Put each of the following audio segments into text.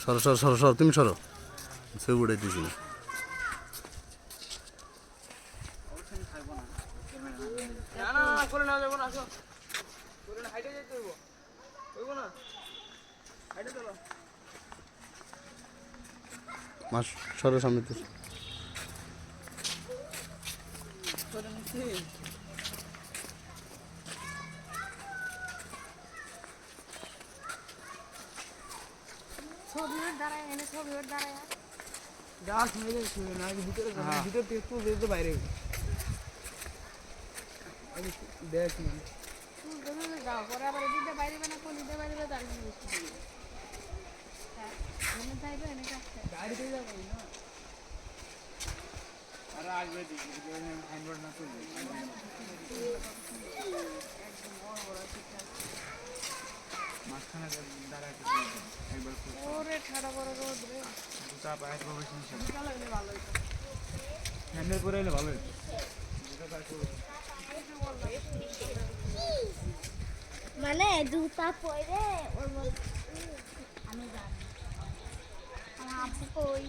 সরো সরো সরো সরো তুমি সরো ছবি উঠাইতেছি না মাস সরো সামনে তো ছবির দ্বারা এনে ছবির দ্বারা যা শুনে যাই শুনে না ভিতরে ভিতর থেকে তুই যেতে বাইরে দেখ না যাও পরে আবার দিতে বাইরে না কলিতে বাইরে তার এনে যাইবে এনে কাছে গাড়িতে যাবো না আরে আসবে দিদি হ্যান্ডবোর্ড না তুই মাঝখানে দাঁড়ায় একবার ওরে ঠাড়া বড় রোদ রে জুতা পায়ে প্রফেশন ছিল ভালো হইতো হ্যান্ডেল করে এলে ভালো হইতো মানে জুতা পরে ওর মধ্যে আমি জানি আমার আপু কই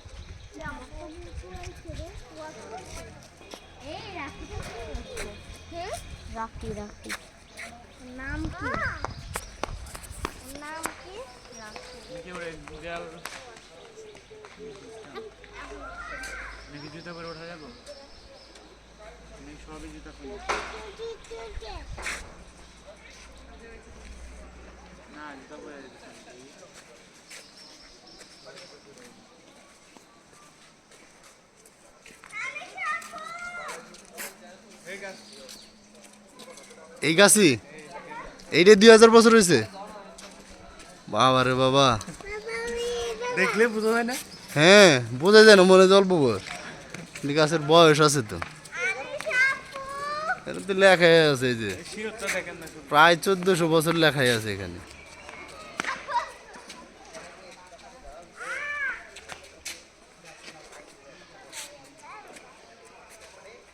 এই রাখি রাখি রাখি নাম কি নাম কি কি ওরে দেয়াল নাকি জুতা পরে ওঠা যাবো সবই জুতা পরে না জুতা পরে এই গাছি এইটা 2000 বছর হয়েছে বাবা রে বাবা দেখলে বুঝা যায় না হ্যাঁ বোঝা যায় না মনে হয় অল্প বয়স গাছের বয়স আছে তো এটা তো লেখাই আছে এই যে শিরোটা দেখেন না প্রায় 1400 বছর লেখাই আছে এখানে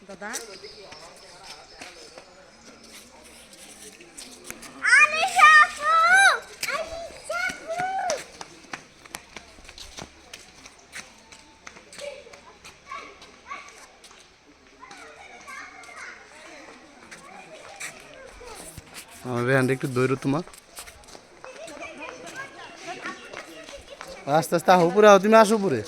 দাদা আমার রেহানটা একটু দৌড়ো তোমার আস্তে আস্তে আহ উপরে আহ তুমি আসো উপরে